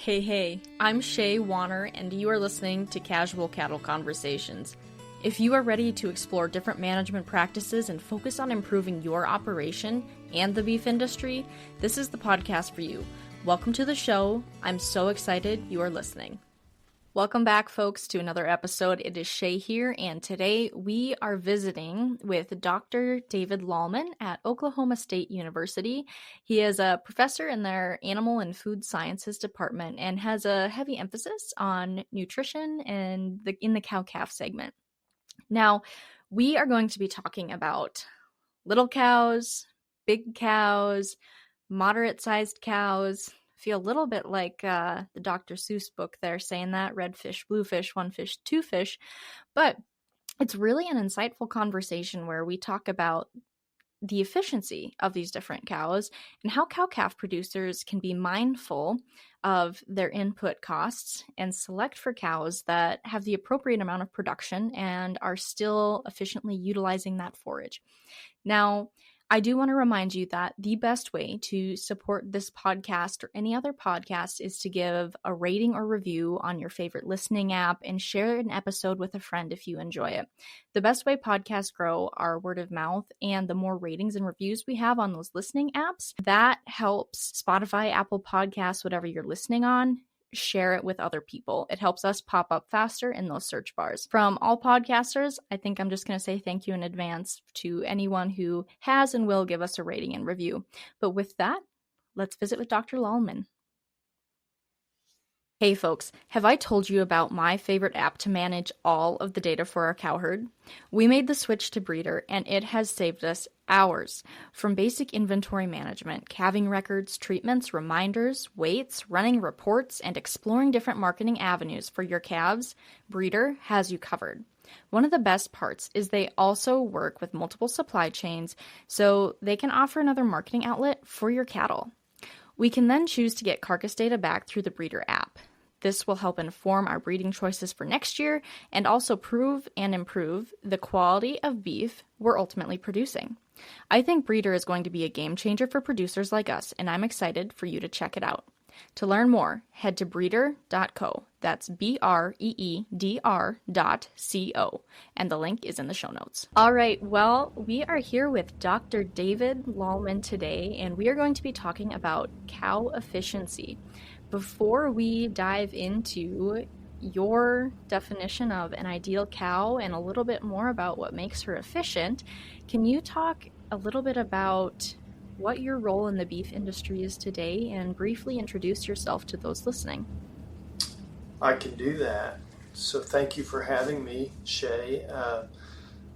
Hey, I'm Shaye Koester-Wanner, and you are listening to Casual Cattle Conversations. If you are ready to explore different management practices and focus on improving your operation and the beef industry, this is the podcast for you. Welcome to the show. I'm so excited you are listening. Welcome back, folks, to another episode. It is Shaye here, and today we are visiting with Dr. David Lalman at Oklahoma State University. He is a professor in their Animal and Food Sciences department and has a heavy emphasis on nutrition and in the cow-calf segment. Now, we are going to be talking about little cows, big cows, moderate-sized cows. Feel a little bit like the Dr. Seuss book there, saying that red fish, blue fish, one fish, two fish. But it's really an insightful conversation where we talk about the efficiency of these different cows and how cow-calf producers can be mindful of their input costs and select for cows that have the appropriate amount of production and are still efficiently utilizing that forage. Now, I do want to remind you that the best way to support this podcast or any other podcast is to give a rating or review on your favorite listening app and share an episode with a friend if you enjoy it. The best way podcasts grow are word of mouth, and the more ratings and reviews we have on those listening apps, that helps Spotify, Apple Podcasts, whatever you're listening on, share it with other people. It helps us pop up faster in those search bars. From all podcasters, I think I'm just going to say thank you in advance to anyone who has and will give us a rating and review. But with that, let's visit with Dr. Lalman. Hey folks, have I told you about my favorite app to manage all of the data for our cow herd? We made the switch to Breeder, and it has saved us hours. From basic inventory management, calving records, treatments, reminders, weights, running reports, and exploring different marketing avenues for your calves, Breeder has you covered. One of the best parts is they also work with multiple supply chains, so they can offer another marketing outlet for your cattle. We can then choose to get carcass data back through the Breeder app. This will help inform our breeding choices for next year and also prove and improve the quality of beef we're ultimately producing. I think Breeder is going to be a game changer for producers like us, and I'm excited for you to check it out. To learn more, head to breeder.co. That's BREEDR.co. And the link is in the show notes. All right, well, we are here with Dr. David Lalman today, and we are going to be talking about cow efficiency. Before we dive into your definition of an ideal cow and a little bit more about what makes her efficient, can you talk a little bit about what your role in the beef industry is today and briefly introduce yourself to those listening? I can do that. So thank you for having me, Shaye.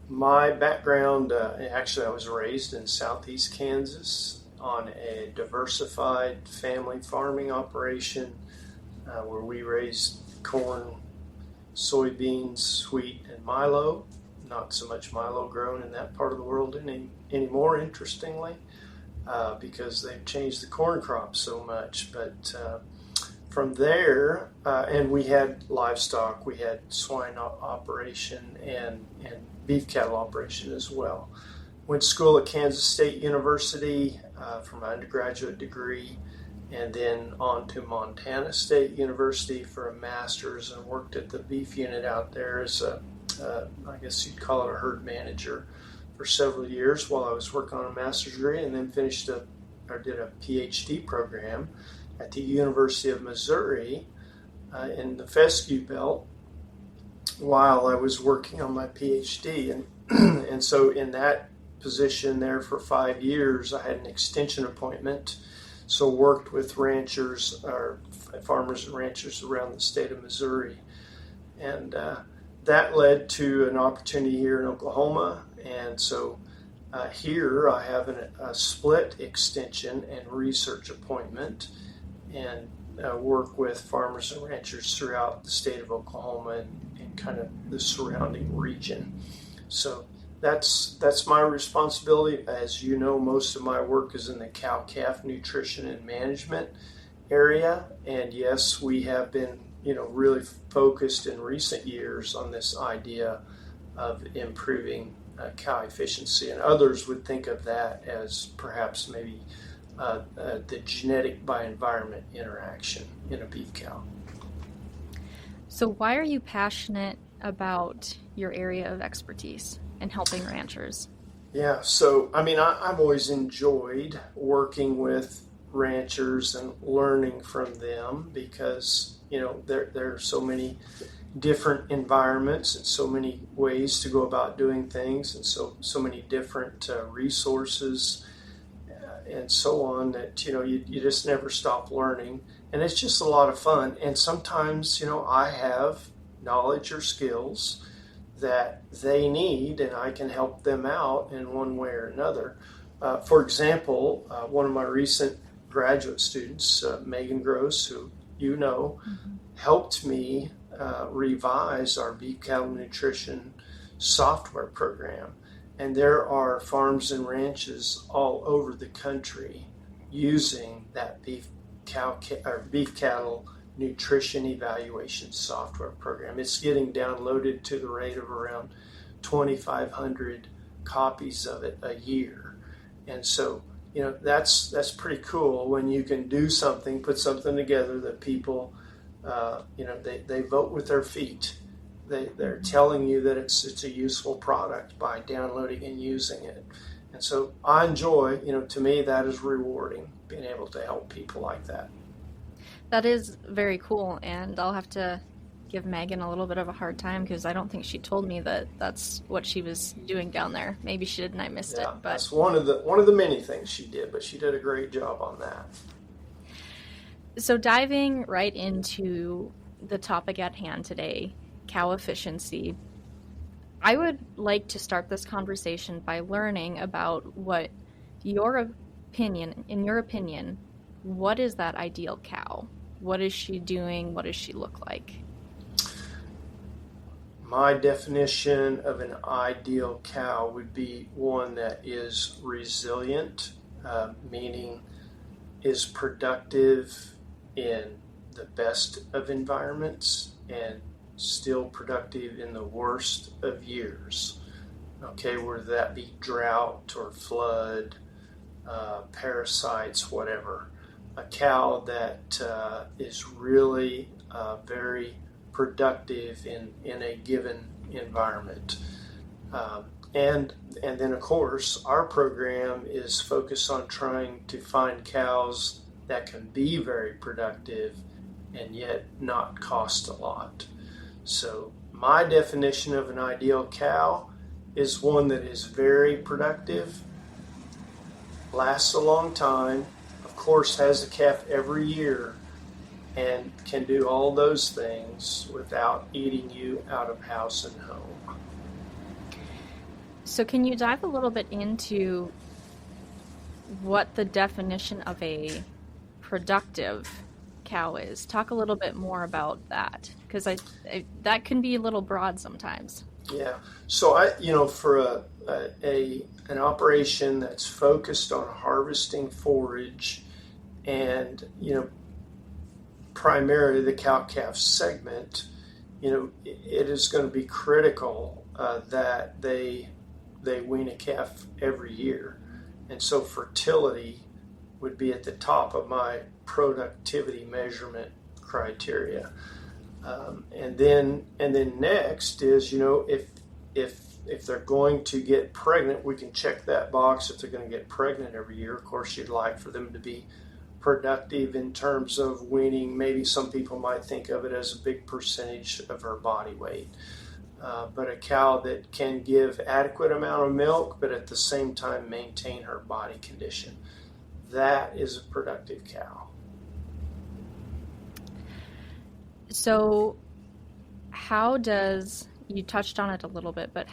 My background, actually I was raised in southeast Kansas on a diversified family farming operation where we raised corn, soybeans, wheat, and milo. Not so much milo grown in that part of the world anymore, interestingly. Because they've changed the corn crop so much. But from there, and we had livestock, we had swine operation and beef cattle operation as well. Went to school at Kansas State University for my undergraduate degree, and then on to Montana State University for a master's, and worked at the beef unit out there as I guess you'd call it a herd manager, for several years while I was working on a master's degree, and then did a PhD program at the University of Missouri in the Fescue Belt while I was working on my PhD. And so in that position there for 5 years, I had an extension appointment, so worked with ranchers or farmers and ranchers around the state of Missouri. And that led to an opportunity here in Oklahoma. And so here I have a split extension and research appointment, and work with farmers and ranchers throughout the state of Oklahoma and kind of the surrounding region. So that's my responsibility. As you know, most of my work is in the cow-calf nutrition and management area. And yes, we have been really focused in recent years on this idea of improving cow efficiency, and others would think of that as perhaps maybe the genetic by environment interaction in a beef cow. So why are you passionate about your area of expertise and helping ranchers? Yeah, so I've always enjoyed working with ranchers and learning from them because there are so many different environments and so many ways to go about doing things, and so many different resources and so on that you just never stop learning, and it's just a lot of fun. And sometimes I have knowledge or skills that they need, and I can help them out in one way or another. For example, one of my recent graduate students, Megan Gross, who helped me revise our beef cattle nutrition software program. And there are farms and ranches all over the country using that beef cattle nutrition evaluation software program. It's getting downloaded to the rate of around 2,500 copies of it a year. And so, that's pretty cool when you can do something, put something together that people, they vote with their feet. They're telling you that it's a useful product by downloading and using it. And so I enjoy, to me, that is rewarding, being able to help people like that. That is very cool, and I'll have to give Megan a little bit of a hard time because I don't think she told me that that's what she was doing down there. Maybe she did and I missed it. But that's one of the many things she did, but she did a great job on that. So diving right into the topic at hand today, cow efficiency, I would like to start this conversation by learning about what in your opinion, what is that ideal cow? What is she doing? What does she look like? My definition of an ideal cow would be one that is resilient, meaning is productive in the best of environments and still productive in the worst of years. Okay, whether that be drought or flood, parasites, whatever. A cow that is really very productive in a given environment. And then, of course, our program is focused on trying to find cows that can be very productive and yet not cost a lot. So my definition of an ideal cow is one that is very productive, lasts a long time, of course has a calf every year, and can do all those things without eating you out of house and home. So can you dive a little bit into what the definition of a productive cow is? Talk a little bit more about that, because that can be a little broad sometimes. Yeah. So for an operation that's focused on harvesting forage and primarily the cow-calf segment, it is going to be critical that they wean a calf every year. And so fertility would be at the top of my productivity measurement criteria. And then next is, if they're going to get pregnant, we can check that box. If they're going to get pregnant every year, of course, you'd like for them to be productive in terms of weaning. Maybe some people might think of it as a big percentage of her body weight. But a cow that can give adequate amount of milk, but at the same time maintain her body condition, that is a productive cow. So you touched on it a little bit, but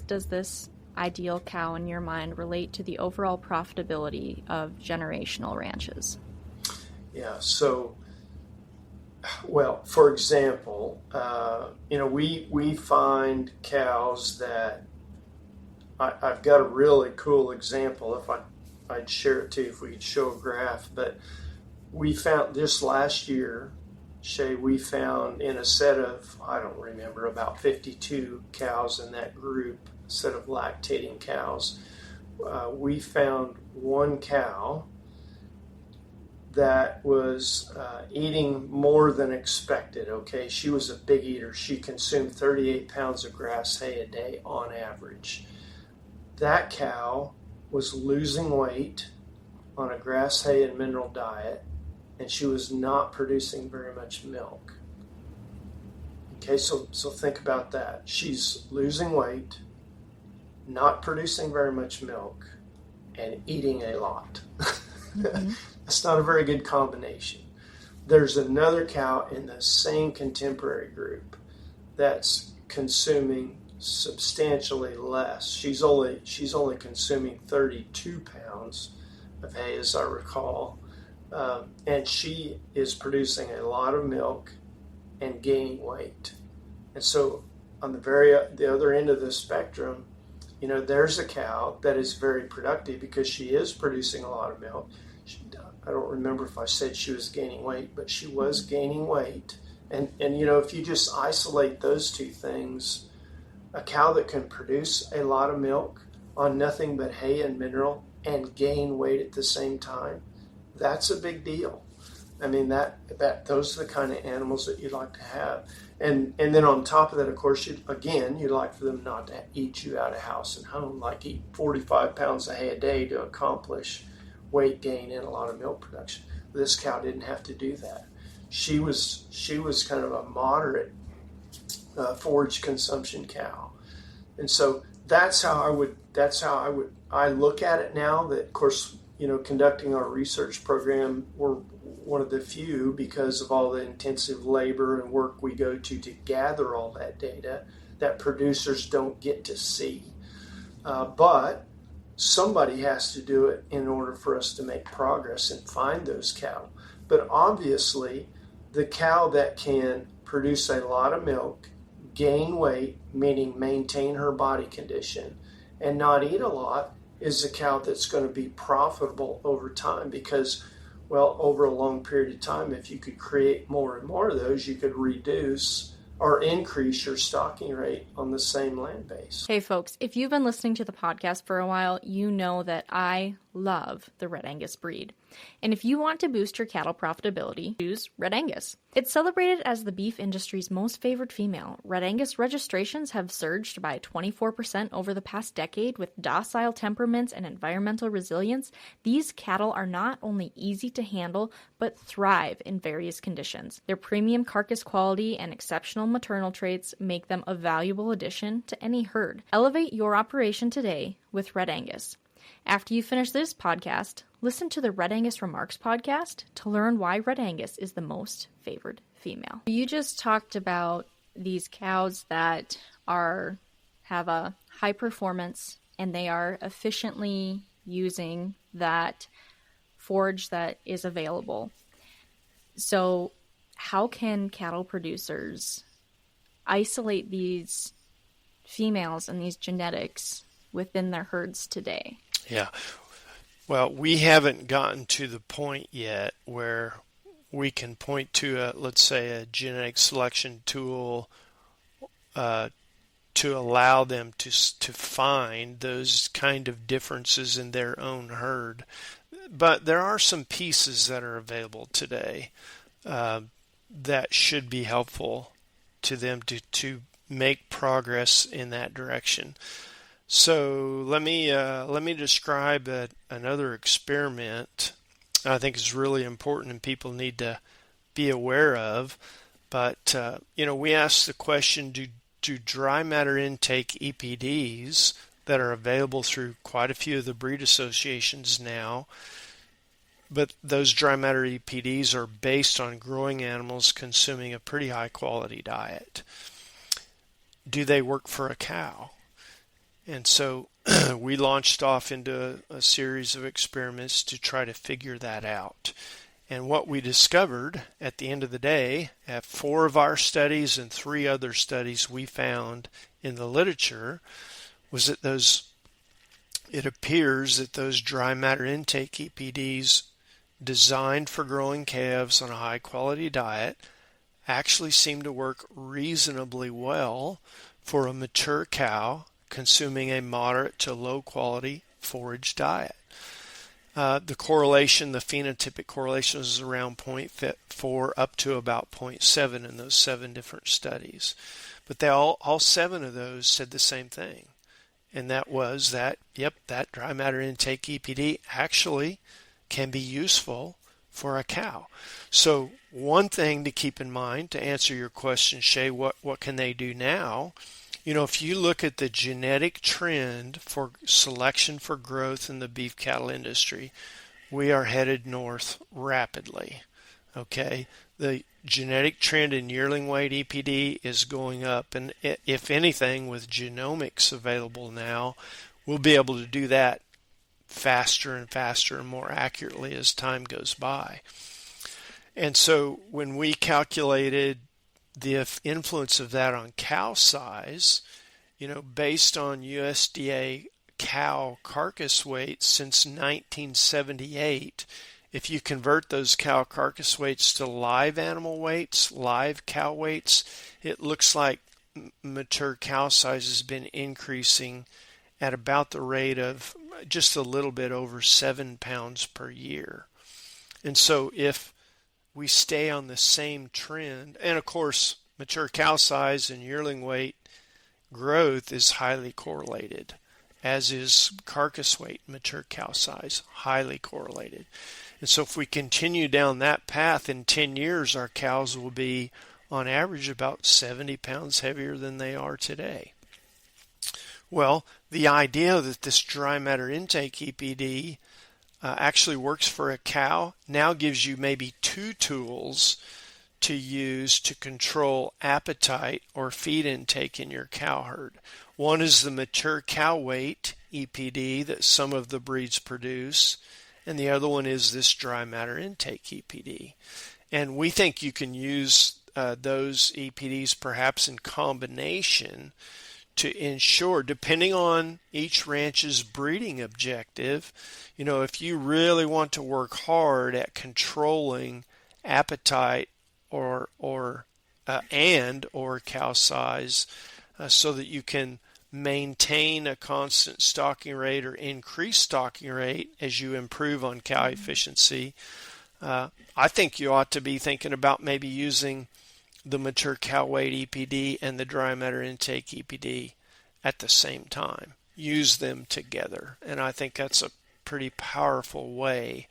does this ideal cow in your mind relate to the overall profitability of generational ranches? Yeah, so, well, for example, we find cows that, I've got a really cool example, if I'd share it too, if we could show a graph, but we found this last year, Shaye, we found in a set of, I don't remember, about 52 cows in that group, a set of lactating cows, we found one cow that was eating more than expected. Okay, she was a big eater. She consumed 38 pounds of grass hay a day on average. That cow was losing weight on a grass hay and mineral diet, and she was not producing very much milk. Okay, so think about that. She's losing weight, not producing very much milk, and eating a lot. Mm-hmm. That's not a very good combination. There's another cow in the same contemporary group that's consuming substantially less. She's only consuming 32 pounds of hay, as I recall, and she is producing a lot of milk and gaining weight. And so on the other end of the spectrum, there's a cow that is very productive because she is producing a lot of milk. I don't remember if I said she was gaining weight, but she was gaining weight. And if you just isolate those two things, a cow that can produce a lot of milk on nothing but hay and mineral and gain weight at the same time, that's a big deal. I mean, those are the kind of animals that you'd like to have. And then on top of that, of course, you'd like for them not to eat you out of house and home, like eat 45 pounds of hay a day to accomplish weight gain and a lot of milk production. This cow didn't have to do that. She was kind of a moderate forage consumption cow. And so that's how I look at it now. That, of course, conducting our research program, we're one of the few, because of all the intensive labor and work we go to gather all that data, that producers don't get to see. But somebody has to do it in order for us to make progress and find those cattle. But obviously, the cow that can produce a lot of milk, gain weight, meaning maintain her body condition, and not eat a lot, is a cow that's going to be profitable over time, because, well, over a long period of time, if you could create more and more of those, you could reduce or increase your stocking rate on the same land base. Hey folks, if you've been listening to the podcast for a while, you know that I love the Red Angus breed. And if you want to boost your cattle profitability, choose Red Angus. It's celebrated as the beef industry's most favored female. Red Angus registrations have surged by 24% over the past decade. With docile temperaments and environmental resilience, these cattle are not only easy to handle, but thrive in various conditions. Their premium carcass quality and exceptional maternal traits make them a valuable addition to any herd. Elevate your operation today with Red Angus. After you finish this podcast, listen to the Red Angus Remarks podcast to learn why Red Angus is the most favored female. You just talked about these cows that have a high performance and they are efficiently using that forage that is available. So how can cattle producers isolate these females and these genetics within their herds today? Yeah. Well, we haven't gotten to the point yet where we can point to let's say a genetic selection tool to allow them to find those kind of differences in their own herd. But there are some pieces that are available today that should be helpful to them to make progress in that direction. So let me describe another experiment I think is really important and people need to be aware of. But we asked the question: Do dry matter intake EPDs that are available through quite a few of the breed associations now, but those dry matter EPDs are based on growing animals consuming a pretty high quality diet, do they work for a cow? And so we launched off into a series of experiments to try to figure that out. And what we discovered at the end of the day, at 4 of our studies and 3 other studies we found in the literature, was that it appears that those dry matter intake EPDs designed for growing calves on a high quality diet actually seem to work reasonably well for a mature cow consuming a moderate to low quality forage diet. The correlation, the phenotypic correlation is around 0.4 up to about 0.7 in those 7 different studies. But all 7 of those said the same thing. And that was that, that dry matter intake EPD actually can be useful for a cow. So one thing to keep in mind to answer your question, Shaye, what can they do now? If you look at the genetic trend for selection for growth in the beef cattle industry, we are headed north rapidly. Okay, the genetic trend in yearling weight EPD is going up, and if anything, with genomics available now, we'll be able to do that faster and faster and more accurately as time goes by. And so when we calculated the influence of that on cow size, based on USDA cow carcass weights since 1978, if you convert those cow carcass weights to live animal weights, live cow weights, it looks like mature cow size has been increasing at about the rate of just a little bit over 7 pounds per year. And so if we stay on the same trend, and of course, mature cow size and yearling weight growth is highly correlated, as is carcass weight, mature cow size, highly correlated. And so if we continue down that path, in 10 years, our cows will be, on average, about 70 pounds heavier than they are today. Well, the idea that this dry matter intake EPD actually works for a cow now gives you maybe 2 tools to use to control appetite or feed intake in your cow herd. One is the mature cow weight EPD that some of the breeds produce, and the other one is this dry matter intake EPD. And we think you can use those EPDs perhaps in combination to ensure, depending on each ranch's breeding objective, if you really want to work hard at controlling appetite or cow size, so that you can maintain a constant stocking rate or increase stocking rate as you improve on cow efficiency, I think you ought to be thinking about maybe using the mature cow weight EPD and the dry matter intake EPD at the same time. Use them together. And I think that's a pretty powerful way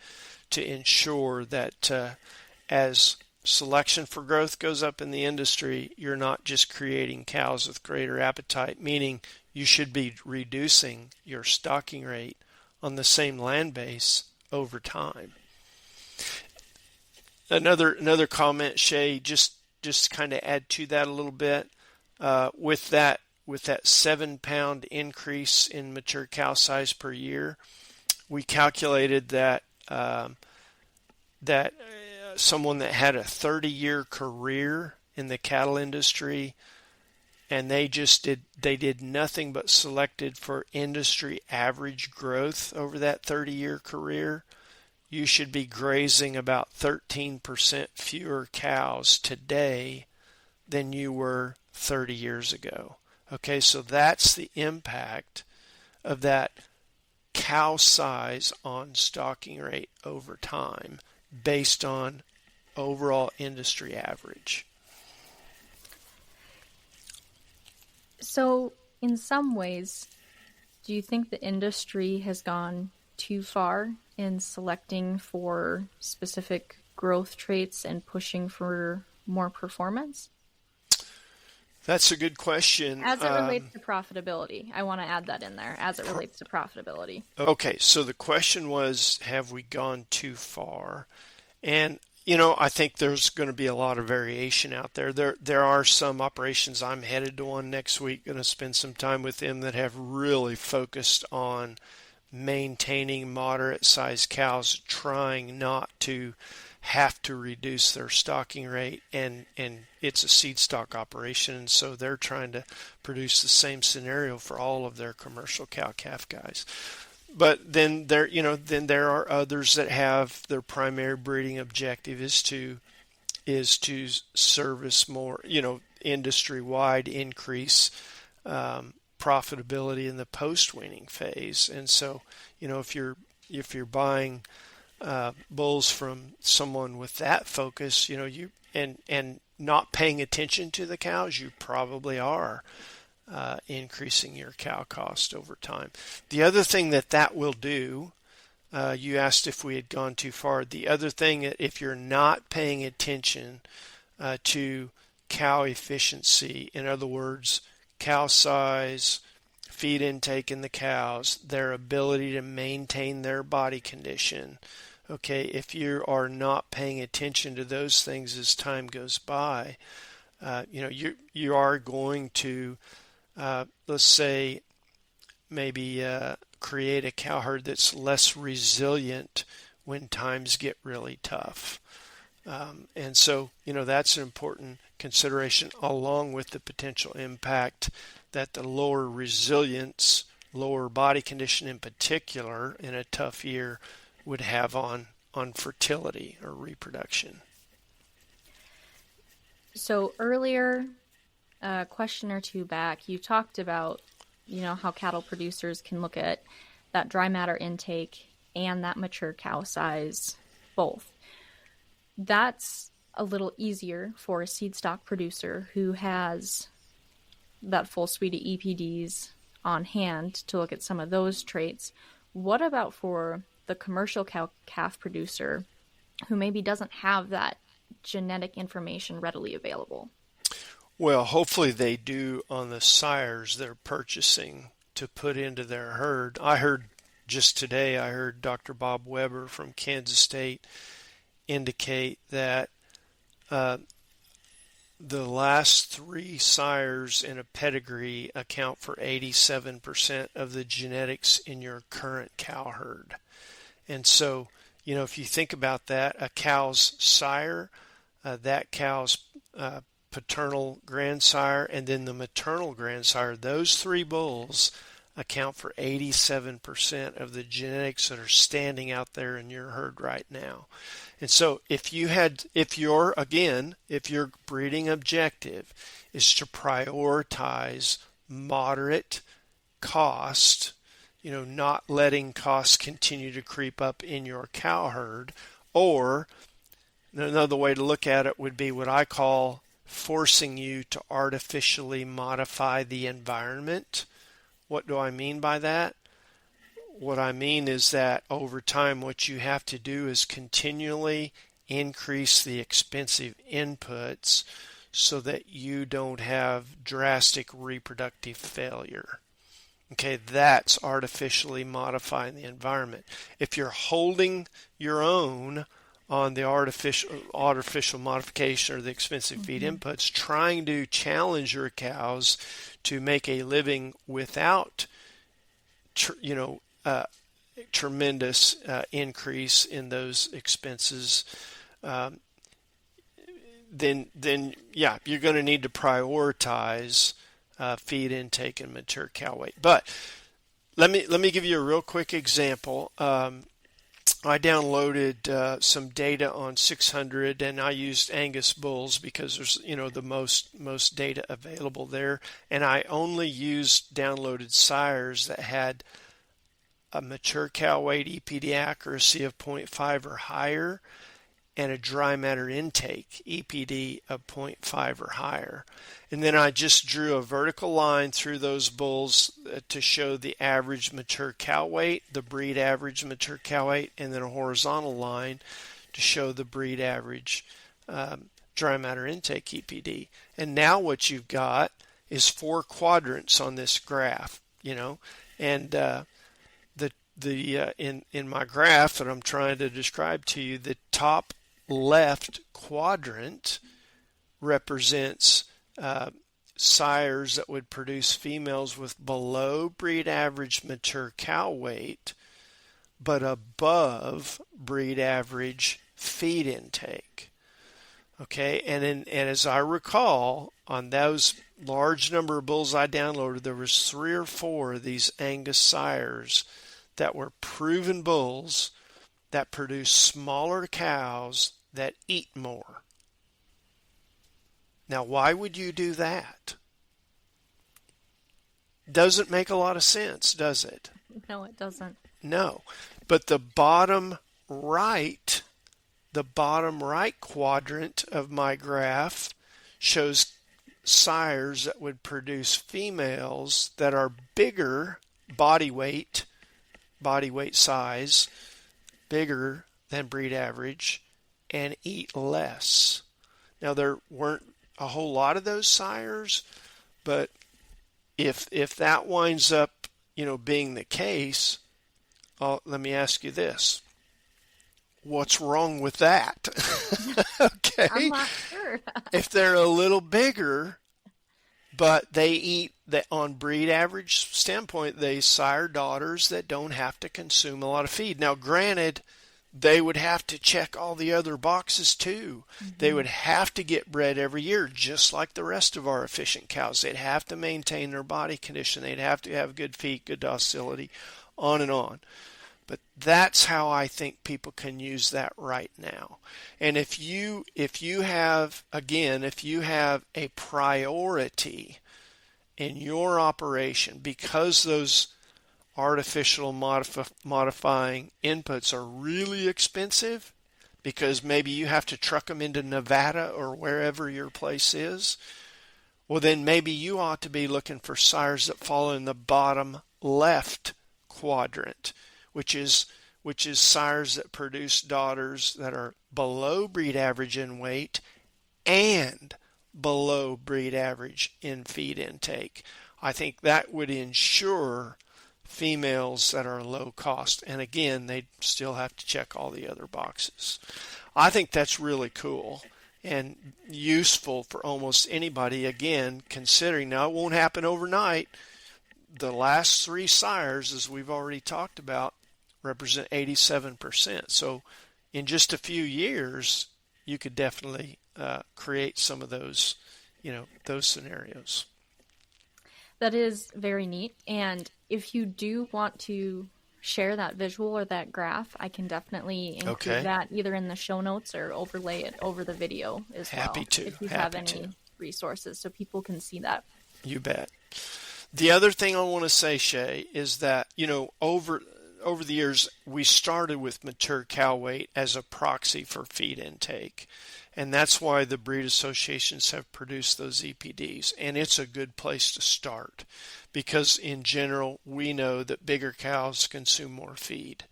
to ensure that as selection for growth goes up in the industry, you're not just creating cows with greater appetite, meaning you should be reducing your stocking rate on the same land base over time. Another comment, Shaye, just kind of add to that a little bit. With that 7-pound increase in mature cow size per year, we calculated that someone that had a 30-year career in the cattle industry, and they did nothing but selected for industry average growth over that 30-year career, you should be grazing about 13% fewer cows today than you were 30 years ago. Okay, so that's the impact of that cow size on stocking rate over time based on overall industry average. So, in some ways, do you think the industry has gone too far in selecting for specific growth traits and pushing for more performance? That's a good question. As it relates to profitability, I want to add that in there, as it relates to profitability. Okay, so the question was, have we gone too far? And, I think there's going to be a lot of variation out there. There are some operations. I'm headed to one next week, going to spend some time with them that have really focused on maintaining moderate-sized cows, trying not to have to reduce their stocking rate, and it's a seed stock operation, and so they're trying to produce the same scenario for all of their commercial cow-calf guys. But then there are others that have their primary breeding objective is to service more, industry-wide increase profitability in the post-weaning phase. And so, if you're if you're buying bulls from someone with that focus, you and not paying attention to the cows, you probably are increasing your cow cost over time. The other thing that will do, you asked if we had gone too far. The other thing, if you're not paying attention to cow efficiency, in other words, cow size, feed intake in the cows, their ability to maintain their body condition. Okay, if you are not paying attention to those things as time goes by, you are going to, let's say, maybe create a cow herd that's less resilient when times get really tough. And so, that's an important consideration, along with the potential impact that the lower resilience, lower body condition in particular, in a tough year would have on fertility or reproduction. So earlier, a question or two back, you talked about, how cattle producers can look at that dry matter intake and that mature cow size both. That's a little easier for a seed stock producer who has that full suite of EPDs on hand to look at some of those traits. What about for the commercial cow-calf producer who maybe doesn't have that genetic information readily available? Well, hopefully they do on the sires they're purchasing to put into their herd. I heard just today, Dr. Bob Weber from Kansas State indicate that the last 3 sires in a pedigree account for 87% of the genetics in your current cow herd. And so, if you think about that, a cow's sire, that cow's paternal grandsire, and then the maternal grandsire, those 3 bulls account for 87% of the genetics that are standing out there in your herd right now. And so if your breeding objective is to prioritize moderate cost, not letting costs continue to creep up in your cow herd, or another way to look at it would be what I call forcing you to artificially modify the environment. What do I mean by that? What I mean is that over time, what you have to do is continually increase the expensive inputs so that you don't have drastic reproductive failure. Okay, that's artificially modifying the environment. If you're holding your own on the artificial modification or the expensive feed inputs, trying to challenge your cows to make a living without tremendous increase in those expenses, then you're going to need to prioritize feed intake and mature cow weight. But let me give you a real quick example. I downloaded some data on 600, and I used Angus bulls because there's the most data available there, and I only downloaded sires that had a mature cow weight EPD accuracy of 0.5 or higher and a dry matter intake EPD of 0.5 or higher. And then I just drew a vertical line through those bulls to show the average mature cow weight, the breed average mature cow weight, and then a horizontal line to show the breed average dry matter intake EPD. And now what you've got is 4 quadrants on this graph, and in my graph that I'm trying to describe to you, the top left quadrant represents sires that would produce females with below breed average mature cow weight, but above breed average feed intake. Okay, and as I recall, on those large number of bulls I downloaded, there was 3 or 4 of these Angus sires that were proven bulls that produce smaller cows that eat more. Now, why would you do that? Doesn't make a lot of sense, does it? No, it doesn't. No, But the bottom right quadrant of my graph shows sires that would produce females that are bigger body weight size, bigger than breed average, and eat less. Now, there weren't a whole lot of those sires, but if that winds up, being the case, let me ask you this. What's wrong with that? Okay. I'm not sure. If they're a little bigger, but they eat, on breed average standpoint, they sire daughters that don't have to consume a lot of feed. Now, granted, they would have to check all the other boxes too. Mm-hmm. They would have to get bred every year, just like the rest of our efficient cows. They'd have to maintain their body condition. They'd have to have good feed, good docility, on and on. But that's how I think people can use that right now. And if you have a priority in your operation, because those artificial modifying inputs are really expensive, because maybe you have to truck them into Nevada or wherever your place is, well, then maybe you ought to be looking for sires that fall in the bottom left quadrant, which is sires that produce daughters that are below breed average in weight and below breed average in feed intake. I think that would ensure females that are low cost. And again, they still have to check all the other boxes. I think that's really cool and useful for almost anybody, again, considering now it won't happen overnight. The last three sires, as we've already talked about, represent 87%. So in just a few years, you could definitely create some of those, those scenarios. That is very neat. And if you do want to share that visual or that graph, I can definitely include that either in the show notes or overlay it over the video as well. Happy to. If you have any resources so people can see that. You bet. The other thing I want to say, Shaye, is that, over the years, we started with mature cow weight as a proxy for feed intake. And that's why the breed associations have produced those EPDs. And it's a good place to start because in general, we know that bigger cows consume more feed.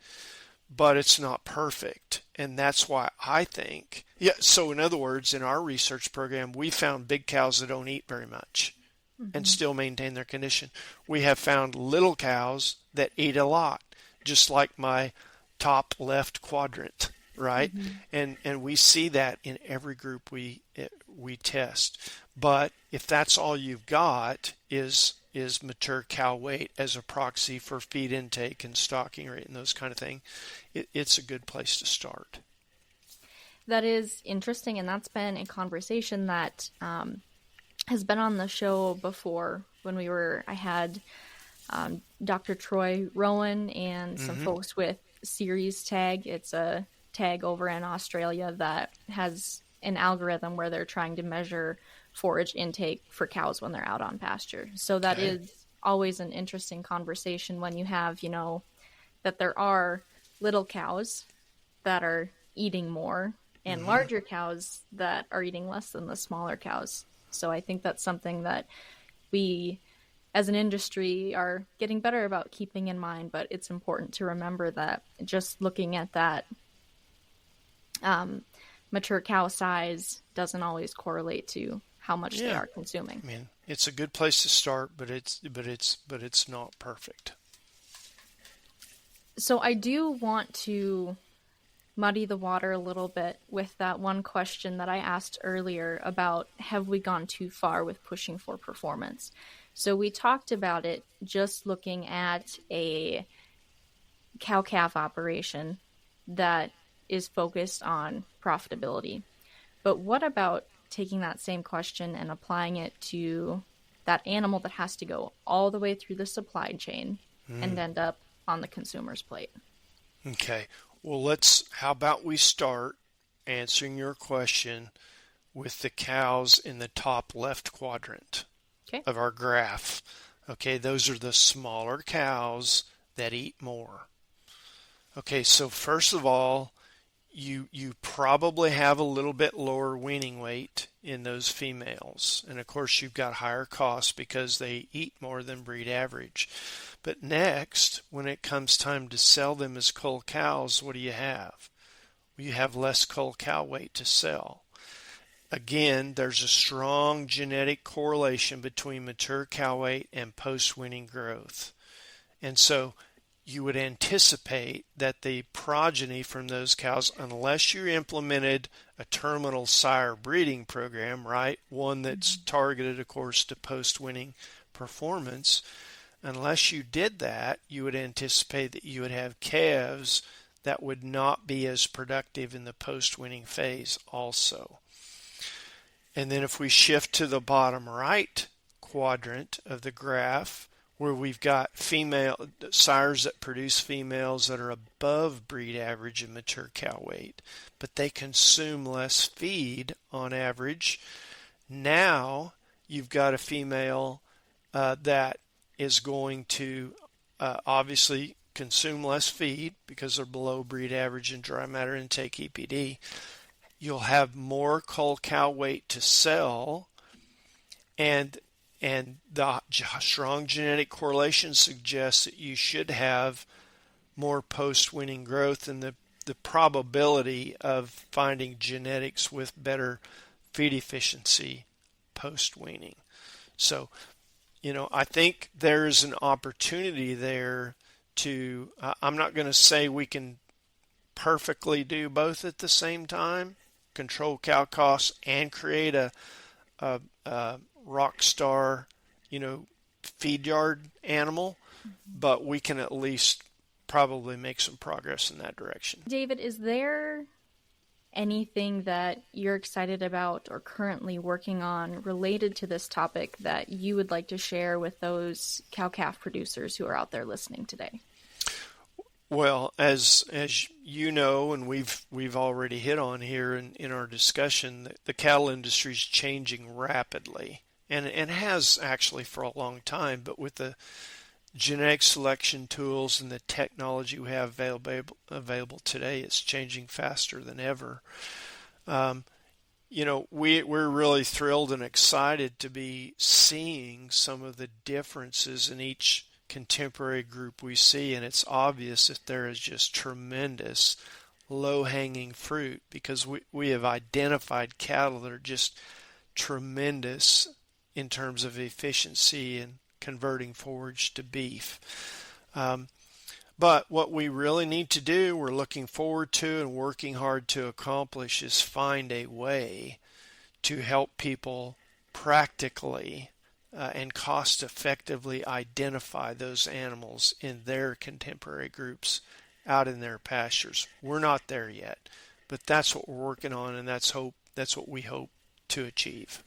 But it's not perfect. And that's why I think, so in other words, in our research program, we found big cows that don't eat very much and still maintain their condition. We have found little cows that eat a lot, just like my top left quadrant, right? Mm-hmm. And we see that in every group we test. But if that's all you've got is mature cow weight as a proxy for feed intake and stocking rate and those kind of things, it's a good place to start. That is interesting, and that's been a conversation that has been on the show before when I had Dr. Troy Rowan and some folks with Series Tag. It's a tag over in Australia that has an algorithm where they're trying to measure forage intake for cows when they're out on pasture. So that is always an interesting conversation when you have, that there are little cows that are eating more and larger cows that are eating less than the smaller cows. So I think that's something that we as an industry are getting better about keeping in mind, but it's important to remember that just looking at that mature cow size doesn't always correlate to how much they are consuming. I mean, it's a good place to start, but it's not perfect. So I do want to muddy the water a little bit with that one question that I asked earlier about, have we gone too far with pushing for performance? So we talked about it just looking at a cow-calf operation that is focused on profitability. But what about taking that same question and applying it to that animal that has to go all the way through the supply chain and end up on the consumer's plate? Okay. Well, how about we start answering your question with the cows in the top left quadrant of our graph. Okay, those are the smaller cows that eat more. Okay, so first of all, you probably have a little bit lower weaning weight in those females. And of course, you've got higher costs because they eat more than breed average. But next, when it comes time to sell them as cull cows, what do you have? Well, you have less cull cow weight to sell. Again, there's a strong genetic correlation between mature cow weight and post-weaning growth. And so you would anticipate that the progeny from those cows, unless you implemented a terminal sire breeding program, right, one that's targeted, of course, to post-winning performance, unless you did that, you would anticipate that you would have calves that would not be as productive in the post-winning phase also. And then if we shift to the bottom right quadrant of the graph, where we've got female sires that produce females that are above breed average in mature cow weight, but they consume less feed on average. Now you've got a female that is going to obviously consume less feed because they're below breed average in dry matter intake EPD. You'll have more cull cow weight to sell, and the strong genetic correlation suggests that you should have more post-weaning growth, and the probability of finding genetics with better feed efficiency post-weaning. So, I think there's an opportunity there to, I'm not going to say we can perfectly do both at the same time, control cow costs and create a rock star, feed yard animal, but we can at least probably make some progress in that direction. David, is there anything that you're excited about or currently working on related to this topic that you would like to share with those cow-calf producers who are out there listening today? Well, as you know, and we've already hit on here in our discussion, the cattle industry is changing rapidly, and has actually for a long time. But with the genetic selection tools and the technology we have available today, it's changing faster than ever. We're really thrilled and excited to be seeing some of the differences in each contemporary group we see, and it's obvious that there is just tremendous low-hanging fruit because we have identified cattle that are just tremendous in terms of efficiency and converting forage to beef. But what we really need to do, we're looking forward to and working hard to accomplish, is find a way to help people practically and cost effectively identify those animals in their contemporary groups out in their pastures. We're not there yet, but that's what we're working on, and that's what we hope to achieve.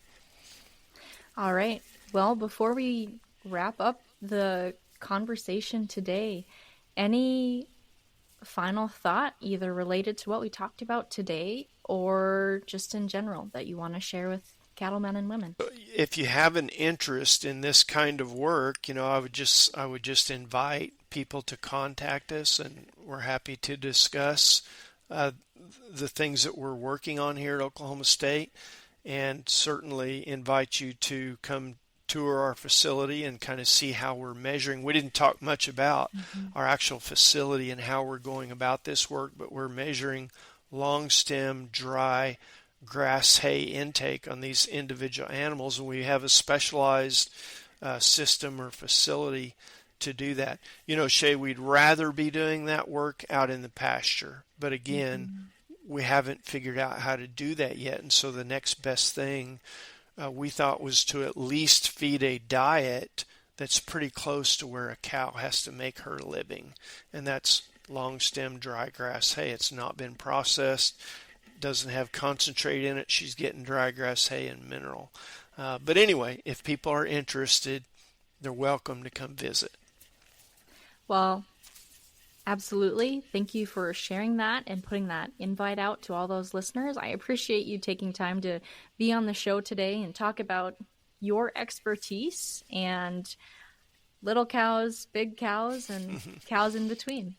All right. Well, before we wrap up the conversation today, any final thought, either related to what we talked about today or just in general, that you want to share with cattlemen and women? If you have an interest in this kind of work, I would just invite people to contact us, and we're happy to discuss the things that we're working on here at Oklahoma State, and certainly invite you to come tour our facility and kind of see how we're measuring. We didn't talk much about our actual facility and how we're going about this work, but we're measuring long stem, dry grass hay intake on these individual animals, and we have a specialized system or facility to do that. Shaye, we'd rather be doing that work out in the pasture, but again, we haven't figured out how to do that yet, and so the next best thing we thought was to at least feed a diet that's pretty close to where a cow has to make her living, and that's long stem dry grass hay. It's not been processed, doesn't have concentrate in it. She's getting dry grass hay and mineral. But anyway, if people are interested, they're welcome to come visit. Well, absolutely. Thank you for sharing that and putting that invite out to all those listeners. I appreciate you taking time to be on the show today and talk about your expertise and little cows, big cows, and cows in between.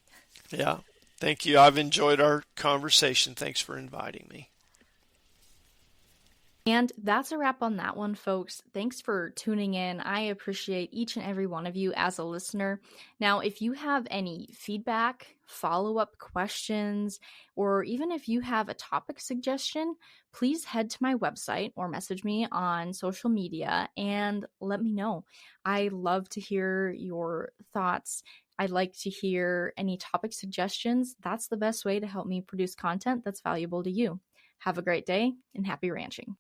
Yeah. Thank you. I've enjoyed our conversation. Thanks for inviting me. And that's a wrap on that one, folks. Thanks for tuning in. I appreciate each and every one of you as a listener. Now, if you have any feedback, follow-up questions, or even if you have a topic suggestion, please head to my website or message me on social media and let me know. I love to hear your thoughts. I'd like to hear any topic suggestions. That's the best way to help me produce content that's valuable to you. Have a great day and happy ranching.